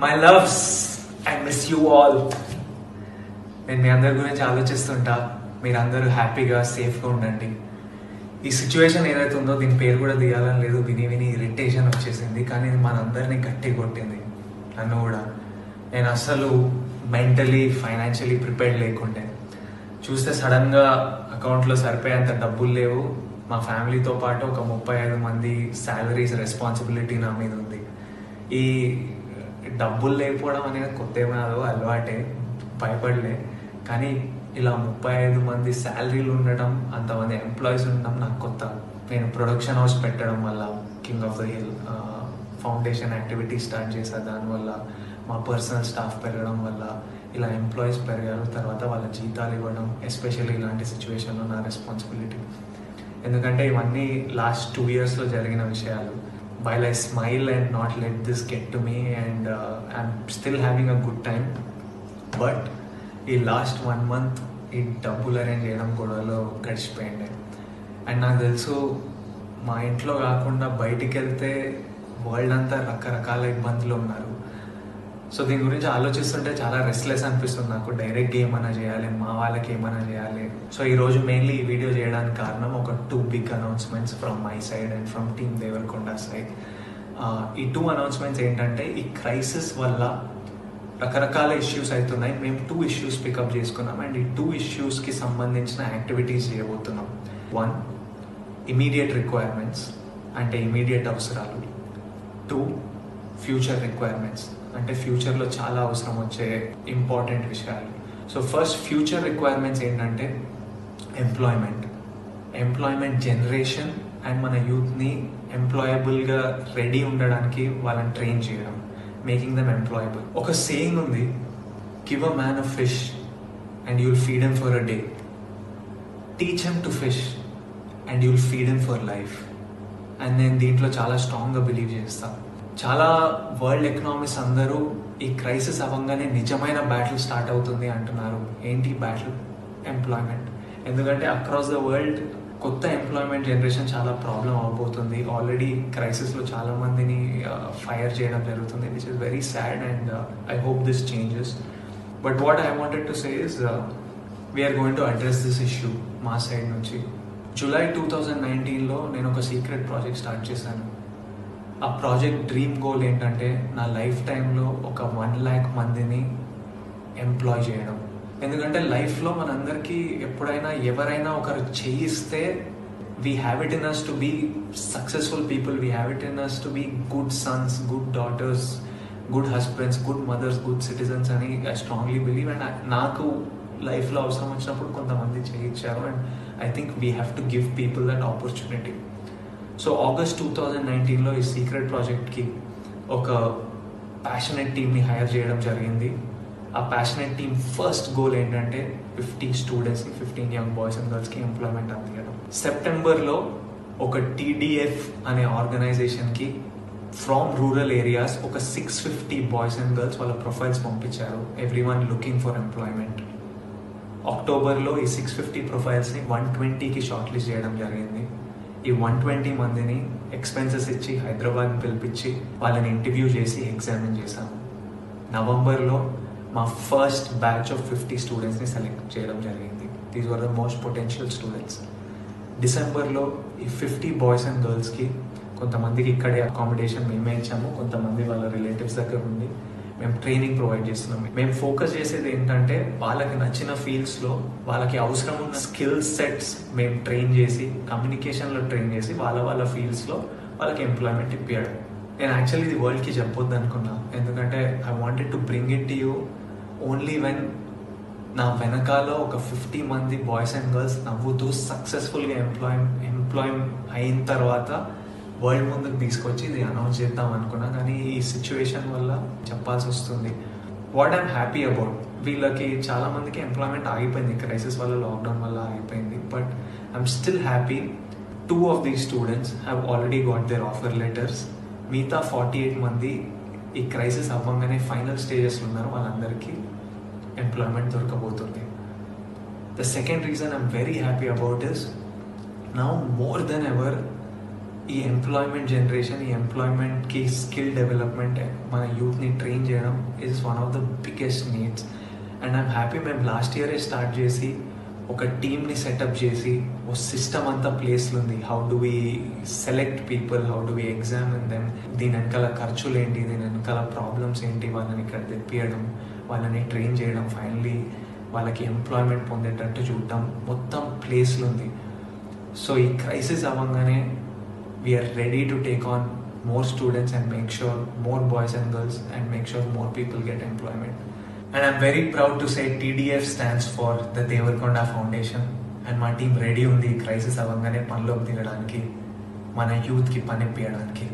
My loves, I miss you all. నేను మీ అందరి గురించి ఆలోచిస్తుంటా. మీరందరూ హ్యాపీగా సేఫ్గా ఉండండి. ఈ సిచ్యువేషన్ ఏదైతే ఉందో దీని పేరు కూడా తీయాలని లేదు, విని విని ఇరిటేషన్ వచ్చేసింది. కానీ ఇది మనందరినీ గట్టి కొట్టింది, నన్ను కూడా. నేను అసలు మెంటలీ ఫైనాన్షియలీ ప్రిపేర్డ్ లేకుండే. చూస్తే సడన్గా అకౌంట్లో సరిపోయేంత డబ్బులు లేవు. మా ఫ్యామిలీతో పాటు ఒక 35 మంది శాలరీస్ రెస్పాన్సిబిలిటీ నా మీద ఉంది. ఈ డబ్బులు లేకపోవడం అనేది కొత్త ఏమో అలవాటే, భయపడలే. కానీ ఇలా 35 మంది శాలరీలు ఉండడం, అంతమంది ఎంప్లాయీస్ ఉండడం నాకు కొత్త. నేను ప్రొడక్షన్ హౌస్ పెట్టడం వల్ల, king of the hill foundation activity start చేశాను. దానివల్ల మా పర్సనల్ స్టాఫ్ పెరగడం వల్ల ఇలా ఎంప్లాయీస్ పెరిగారు. తర్వాత వాళ్ళ జీతాలు ఇవ్వడం, ఎస్పెషల్లీ ఇలాంటి సిచ్యువేషన్లో నా రెస్పాన్సిబిలిటీ. ఎందుకంటే ఇవన్నీ లాస్ట్ 2 yearsలో జరిగిన విషయాలు. While I smile and not let this get to me and I'm still having a good time. But ఈ లాస్ట్ 1 month ఈ డబ్బులు అరేంజ్ చేయడం గొడవలో గడిచిపోయింది. అండ్ నాకు తెలుసు మా ఇంట్లో కాకుండా బయటికి వెళ్తే వరల్డ్ అంతా రకరకాల ఇబ్బందులు ఉన్నారు. సో దీని గురించి ఆలోచిస్తుంటే చాలా రెస్ట్లెస్ అనిపిస్తుంది నాకు. డైరెక్ట్గా ఏమైనా చేయాలి, మా వాళ్ళకి ఏమైనా చేయాలి. సో ఈరోజు మెయిన్లీ ఈ వీడియో చేయడానికి కారణం ఒక 2 big announcements from my side and from team Devarakonda side. ఈ 2 అనౌన్స్మెంట్స్ ఏంటంటే, ఈ క్రైసిస్ వల్ల రకరకాల ఇష్యూస్ అవుతున్నాయి. మేము 2 issues పికప్ చేసుకున్నాం అండ్ ఈ 2 issuesకి సంబంధించిన యాక్టివిటీస్ చేయబోతున్నాం. 1, ఇమీడియట్ రిక్వైర్మెంట్స్ అంటే ఇమీడియట్ అవసరాలు. 2, ఫ్యూచర్ రిక్వైర్మెంట్స్ అంటే ఫ్యూచర్లో చాలా అవసరం వచ్చే ఇంపార్టెంట్ విషయాలు. సో ఫస్ట్ ఫ్యూచర్ రిక్వైర్మెంట్స్ ఏంటంటే ఎంప్లాయ్మెంట్ జనరేషన్ అండ్ మన యూత్ని ఎంప్లాయబుల్గా రెడీ ఉండడానికి వాళ్ళని ట్రైన్ చేయడం, మేకింగ్ దెమ్ ఎంప్లాయబుల్. ఒక సేయింగ్ ఉంది, give a man a fish and you'll feed him for a day, teach him to fish and you'll feed him for life. And నేను దీంట్లో చాలా స్ట్రాంగ్గా బిలీవ్ చేస్తాను. చాలా వరల్డ్ ఎకనామిక్స్ అందరూ ఈ క్రైసిస్ అవ్వగానే నిజమైన బ్యాటిల్ స్టార్ట్ అవుతుంది అంటున్నారు. ఏంటి బ్యాటిల్? ఎంప్లాయ్మెంట్. ఎందుకంటే అక్రాస్ ద వరల్డ్ కొత్త ఎంప్లాయ్మెంట్ జనరేషన్ చాలా ప్రాబ్లం అవబోతుంది. ఆల్రెడీ క్రైసిస్లో చాలా మందిని ఫైర్ చేయడం జరుగుతుంది, which is very sad and I hope this changes. But what I wanted to say is we're going to address this issue మా సైడ్ నుంచి. జూలై 2019లో నేను ఒక సీక్రెట్ ప్రాజెక్ట్ స్టార్ట్ చేశాను. ఆ ప్రాజెక్ట్ డ్రీమ్ గోల్ ఏంటంటే, నా లైఫ్ టైంలో ఒక 1 lakh మందిని ఎంప్లాయ్ చేయడం. ఎందుకంటే లైఫ్లో మనందరికీ ఎప్పుడైనా ఎవరైనా ఒకరు చేయిస్తే we have it in us to be successful people, we have it in us to be good sons, good daughters, good husbands, good mothers, good citizens అని ఐ స్ట్రాంగ్లీ బిలీవ్. అండ్ నాకు లైఫ్లో అవసరం వచ్చినప్పుడు కొంతమంది చేయించారు and I think we have to give people that opportunity. So August 2019లో ఈ secret ప్రాజెక్ట్కి ఒక ప్యాషనెట్ టీమ్ని హైర్ చేయడం జరిగింది. ఆ ప్యాషనెట్ టీమ్ ఫస్ట్ గోల్ ఏంటంటే 50 స్టూడెంట్స్కి, 15 యంగ్ బాయ్స్ అండ్ గర్ల్స్కి ఎంప్లాయ్మెంట్ అందించడం. సెప్టెంబర్లో ఒక TDF అనే ఆర్గనైజేషన్కి ఫ్రమ్ రూరల్ ఏరియాస్ ఒక 650 బాయ్స్ అండ్ గర్ల్స్ వాళ్ళ ప్రొఫైల్స్ పంపించారు, ఎవ్రీవన్ లుకింగ్ ఫర్ ఎంప్లాయ్మెంట్. అక్టోబర్లో ఈ 650 ప్రొఫైల్స్ని 120కి షార్ట్ లిస్ట్ చేయడం జరిగింది. ఈ 120 మందిని ఎక్స్పెన్సెస్ ఇచ్చి హైదరాబాద్ పిలిపించి వాళ్ళని ఇంటర్వ్యూ చేసి ఎగ్జామిన్ చేశాము. నవంబర్లో మా ఫస్ట్ బ్యాచ్ ఆఫ్ 50 స్టూడెంట్స్ని సెలెక్ట్ చేయడం జరిగింది. These were the most potential students. డిసెంబర్లో ఈ 50 బాయ్స్ అండ్ గర్ల్స్కి కొంతమందికి ఇక్కడే అకామిడేషన్ మేమే ఇచ్చాము, కొంతమంది వాళ్ళ రిలేటివ్స్ దగ్గర ఉండి మేము ట్రైనింగ్ ప్రొవైడ్ చేస్తున్నాం. మేము ఫోకస్ చేసేది ఏంటంటే, వాళ్ళకి నచ్చిన ఫీల్డ్స్లో వాళ్ళకి అవసరం ఉన్న స్కిల్ సెట్స్ మేము ట్రైన్ చేసి, కమ్యూనికేషన్లో ట్రైన్ చేసి వాళ్ళ ఫీల్డ్స్లో వాళ్ళకి ఎంప్లాయ్మెంట్ ఇప్పించడం. నేను యాక్చువల్లీ ఇది వరల్డ్కి చెప్పొద్దు అనుకున్నా, ఎందుకంటే I wanted to bring it to you only when నా వెనకాల ఒక 50 మంది బాయ్స్ అండ్ గర్ల్స్ నవ్వుతూ సక్సెస్ఫుల్గా ఎంప్లాయ్ అయిన తర్వాత వరల్డ్ ముందుకు తీసుకొచ్చి ఇది అనౌన్స్ చేద్దాం అనుకున్నా. కానీ ఈ సిచ్యువేషన్ వల్ల చెప్పాల్సి వస్తుంది. వాట్ ఐఎమ్ హ్యాపీ అబౌట్, వీళ్ళకి చాలా మందికి ఎంప్లాయ్మెంట్ ఆగిపోయింది, క్రైసిస్ వల్ల, లాక్డౌన్ వల్ల ఆగిపోయింది. But I'm still happy 2 of these students have already got their offer letters. మిగతా 48 మంది ఈ క్రైసిస్ అవ్వగానే ఫైనల్ స్టేజెస్లో ఉన్నారు, వాళ్ళందరికీ ఎంప్లాయ్మెంట్ దొరకబోతుంది. The second reason I'm very happy about this, now more than ever ఈ ఎంప్లాయ్మెంట్ జనరేషన్, ఈ ఎంప్లాయ్మెంట్కి స్కిల్ డెవలప్మెంట్ మన యూత్ని ట్రైన్ చేయడం is one of the biggest needs. And I'm happy మేము లాస్ట్ ఇయరే స్టార్ట్ చేసి ఒక టీమ్ని సెటప్ చేసి ఓ సిస్టమ్ అంతా ప్లేస్లో ఉంది. How do we select people, how do we examine them, దీని వెనకాల ఖర్చులు ఏంటి, దీని వెనకాల ప్రాబ్లమ్స్ ఏంటి, వాళ్ళని ఇక్కడ తెప్పియడం, వాళ్ళని ట్రైన్ చేయడం, ఫైనలీ వాళ్ళకి ఎంప్లాయ్మెంట్ పొందేటట్టు చూడటం, మొత్తం ప్లేస్లో ఉంది. సో ఈ క్రైసిస్ అవ్వగానే we're ready to take on more students and make sure more boys and girls and make sure more people get employment. And I'm very proud to say TDF stands for the Devarakonda Foundation, and my team ready undi crisis avangane panloki digadaniki, mana youth ki pani piyadaaniki.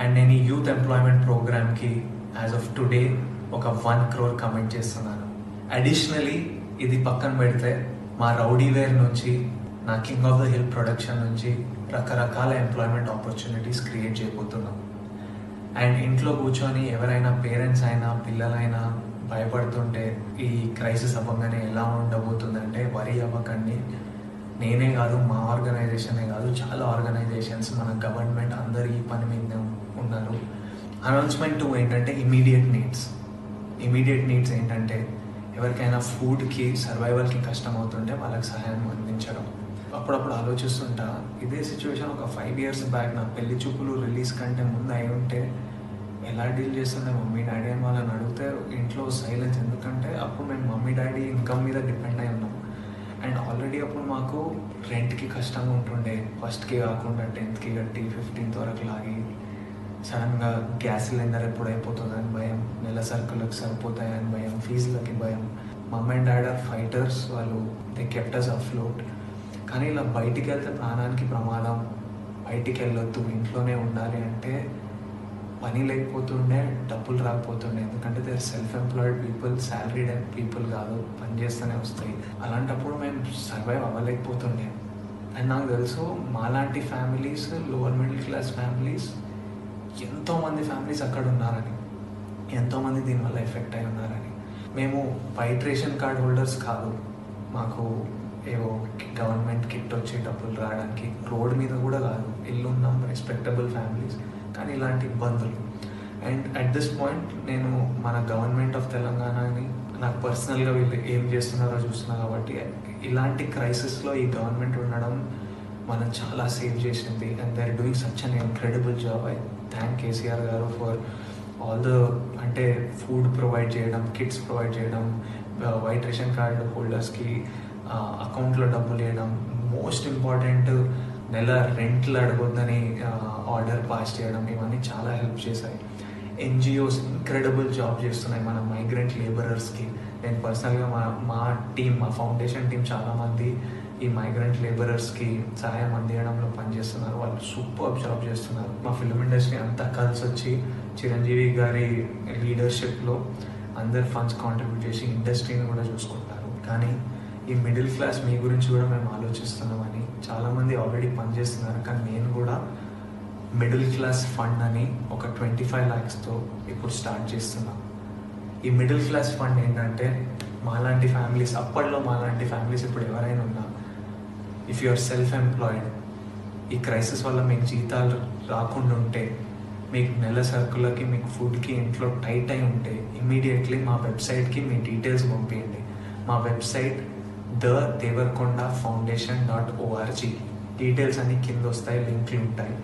And nenu youth employment program ki as of today oka 1 crore commit chestunnanu. Additionally idi pakkan pedithe ma rowdy wear nunchi నా king of the hill production నుంచి రకరకాల employment opportunities create చేయబోతున్నాం. And ఇంట్లో కూర్చొని ఎవరైనా parents అయినా పిల్లలైనా భయపడుతుంటే ఈ క్రైసిస్ అవ్వగానే ఎలా ఉండబోతుందంటే వరి అవ్వకండి. నేనే కాదు, మా ఆర్గనైజేషనే కాదు, చాలా ఆర్గనైజేషన్స్, మన గవర్నమెంట్ అందరు ఈ పని మీద ఉన్నారు. అనౌన్స్మెంట్ 2 ఏంటంటే ఇమీడియట్ నీడ్స్ ఏంటంటే ఎవరికైనా ఫుడ్కి సర్వైవల్కి కష్టం అవుతుంటే వాళ్ళకి సహాయం అందించడం. అప్పుడప్పుడు ఆలోచిస్తుంటా, ఇదే సిచ్యువేషన్ ఒక 5 years బ్యాక్ నా పెళ్లి చూపులు రిలీజ్ కంటే ముందు అయి ఉంటే ఎలా డీల్ చేస్తుండే మమ్మీ డాడీ అని వాళ్ళని అడిగితే ఇంట్లో సైలెన్స్. ఎందుకంటే అప్పుడు మేము మమ్మీ డాడీ ఇన్కమ్ మీద డిపెండ్ అయి ఉన్నాం. అండ్ ఆల్రెడీ అప్పుడు మాకు రెంట్కి కష్టంగా ఉంటుండే, ఫస్ట్కి కాకుండా 10th కట్టి 15th వరకు లాగి, సడన్గా గ్యాస్ సిలిండర్ ఎప్పుడు అయిపోతుందని భయం, నెల సరుకులకు సరిపోతాయని భయం, ఫీజులకి భయం. మమ్ అండ్ డాడ్ ఆర్ ఫైటర్స్, వాళ్ళు దే కెప్ట్ అస్ అఫ్లోట్. కానీ ఇలా బయటికి వెళ్తే ప్రాణానికి ప్రమాదం, బయటికి వెళ్ళొద్దు, ఇంట్లోనే ఉండాలి అంటే పని లేకపోతుండే, డబ్బులు రాకపోతుండే. ఎందుకంటే they self employed people, salaried people కాదు, పని చేస్తూనే వస్తాయి. అలాంటప్పుడు మేము సర్వైవ్ అవ్వలేకపోతుండే. అండ్ నాకు తెలుసు మాలాంటి families, lower middle class families, ఎంతోమంది ఫ్యామిలీస్ అక్కడ ఉన్నారని, ఎంతోమంది దీనివల్ల ఎఫెక్ట్ అయి ఉన్నారని. మేము వైట్ రేషన్ కార్డ్ హోల్డర్స్ కాదు, మాకు ఏవో గవర్నమెంట్ కిట్ వచ్చి డబ్బులు రావడానికి, రోడ్ మీద కూడా కాదు, ఇల్లు ఉన్నాం, రెస్పెక్టబుల్ ఫ్యామిలీస్, కానీ ఇలాంటి ఇబ్బందులు. అండ్ అట్ దిస్ పాయింట్ నేను మన గవర్నమెంట్ ఆఫ్ తెలంగాణని, నాకు పర్సనల్గా వీళ్ళు ఏం చేస్తున్నారో చూస్తున్నా కాబట్టి ఇలాంటి క్రైసిస్లో ఈ గవర్నమెంట్ ఉండడం మనం చాలా సేవ్ చేసింది. And they are doing such an incredible job. I thank KCR garu for all the, అంటే ఫుడ్ ప్రొవైడ్ చేయడం, కిట్స్ ప్రొవైడ్ చేయడం, వైట్ రేషన్ కార్డు హోల్డర్స్కి అకౌంట్లో డబ్బులు వేయడం, మోస్ట్ ఇంపార్టెంట్ నెల రెంట్లు అడగొద్దని ఆర్డర్ పాస్ చేయడం, ఇవన్నీ చాలా హెల్ప్ చేశాయి. ఎన్జిఓస్ ఇంక్రెడిబుల్ జాబ్ చేస్తున్నాయి మన మైగ్రెంట్ లేబరర్స్కి. నేను పర్సనల్గా మా ఫౌండేషన్ టీం చాలామంది ఈ మైగ్రెంట్ లేబరర్స్కి సహాయం అందించడంలో పనిచేస్తున్నారు. వాళ్ళు సూపర్ జాబ్ చేస్తున్నారు. మా ఫిల్మ్ ఇండస్ట్రీ అంతా కలిసి వచ్చి చిరంజీవి గారి లీడర్షిప్లో అందరు ఫండ్స్ కాంట్రిబ్యూట్ చేసి ఇండస్ట్రీని కూడా చూసుకుంటారు. కానీ ఈ మిడిల్ క్లాస్ మీ గురించి కూడా మేము ఆలోచిస్తున్నామని, చాలామంది ఆల్రెడీ పనిచేస్తున్నారు. కానీ నేను కూడా మిడిల్ క్లాస్ ఫండ్ అని ఒక 25 lakhsతో ఇప్పుడు స్టార్ట్ చేస్తున్నాను. ఈ మిడిల్ క్లాస్ ఫండ్ ఏంటంటే మాలాంటి ఫ్యామిలీస్, అప్పట్లో మాలాంటి ఫ్యామిలీస్ ఇప్పుడు ఎవరైనా ఉన్నా, if you are self employed, ఈ క్రైసిస్ వల్ల మీకు జీతాలు రాకుండా ఉంటే, మీకు నెల సరుకులకి, మీకు ఫుడ్కి ఇంట్లో టైట్ అయి ఉంటే, ఇమ్మీడియట్లీ మా వెబ్సైట్కి మీ డీటెయిల్స్ పంపించండి. మా వెబ్సైట్ thedevarkondafoundation.org. డీటెయిల్స్ అన్ని కింద వస్తాయి, లింక్లు ఉంటాయి.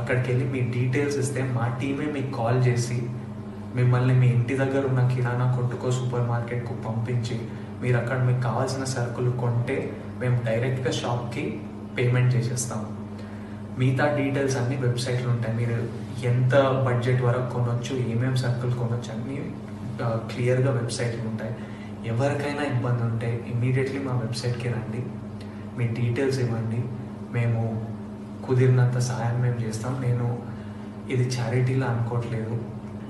అక్కడికి వెళ్ళి మీ డీటెయిల్స్ ఇస్తే మా టీమే మీకు కాల్ చేసి మిమ్మల్ని మీ ఇంటి దగ్గర ఉన్న కిరాణా కొట్టుకో, సూపర్ మార్కెట్కు పంపించి, మీరు అక్కడ మీకు కావాల్సిన సరుకులు కొంటే మేము డైరెక్ట్గా షాప్కి పేమెంట్ చేసేస్తాము. మిగతా డీటెయిల్స్ అన్నీ వెబ్సైట్లో ఉంటాయి. మీరు ఎంత బడ్జెట్ వరకు కొనవచ్చు, ఏమేమి సరుకులు కొనవచ్చు అన్నీ క్లియర్గా వెబ్సైట్లో ఉంటాయి. ఎవరికైనా ఇబ్బంది ఉంటే ఇమ్మీడియట్లీ మా వెబ్సైట్కి రండి, మీ డీటెయిల్స్ ఇవ్వండి, మేము కుదిరినంత సహాయం మేము చేస్తాం. నేను ఇది చారిటీలా అనుకోవట్లేదు.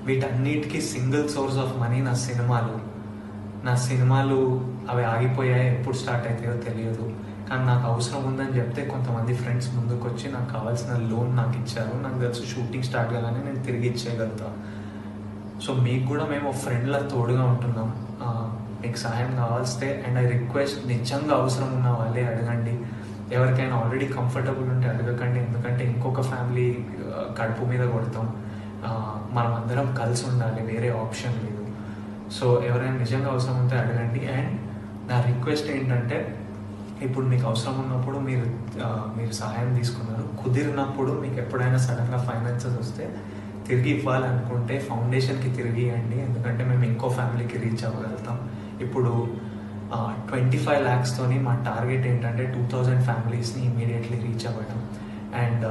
వీటన్నిటికీ సింగిల్ సోర్స్ ఆఫ్ మనీ నా సినిమాలు అవి ఆగిపోయాయి, ఎప్పుడు స్టార్ట్ అవుతాయో తెలియదు. కానీ నాకు అవసరం ఉందని చెప్తే కొంతమంది ఫ్రెండ్స్ ముందుకు వచ్చి నాకు కావాల్సిన లోన్ నాకు ఇచ్చారు. నాకు తెలుసు షూటింగ్ స్టార్ట్ కాగానే నేను తిరిగి ఇచ్చేయగలుగుతా. సో మీకు కూడా మేము ఫ్రెండ్లా తోడుగా ఉంటున్నాం. మీకు సహాయం కావాల్స్తే, అండ్ ఐ రిక్వెస్ట్, నిజంగా అవసరం ఉన్న వాళ్ళే అడగండి. ఎవరికైనా ఆల్రెడీ కంఫర్టబుల్ ఉంటే అడగకండి, ఎందుకంటే ఇంకొక ఫ్యామిలీ కడుపు మీద కొడతాం. మనం అందరం కలిసి ఉండాలి, వేరే ఆప్షన్ లేదు. సో ఎవరైనా నిజంగా అవసరం ఉంటే అడగండి. అండ్ నా రిక్వెస్ట్ ఏంటంటే, ఇప్పుడు మీకు అవసరం ఉన్నప్పుడు మీరు సహాయం తీసుకున్నారు, కుదిరినప్పుడు మీకు ఎప్పుడైనా సడన్గా ఫైనాన్సెస్ వస్తే తిరిగి ఇవ్వాలనుకుంటే ఫౌండేషన్కి తిరిగి ఇవ్వండి, ఎందుకంటే మేము ఇంకో ఫ్యామిలీకి రీచ్ అవ్వగలుగుతాం. ఇప్పుడు 25 lakhstoni మా టార్గెట్ ఏంటంటే 2000 ఫ్యామిలీస్ని ఇమీడియట్లీ రీచ్ అవ్వడం. అండ్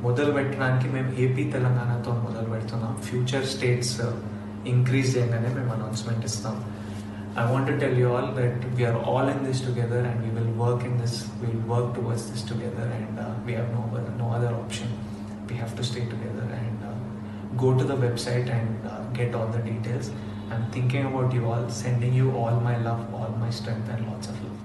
మొదలు పెట్టడానికి మేము ఏపీ తెలంగాణతో మొదలు పెడుతున్నాం. ఫ్యూచర్ స్టేట్స్ ఇంక్రీజ్ చేయగానే మేము అనౌన్స్మెంట్ ఇస్తాం. I want to tell you all that we are all in this together and we will work in this, we will work towards this together, and we have no other option. We have to stay together and go to the website and get all the details. I'm thinking about you all, sending you all my love, all my strength and lots of love.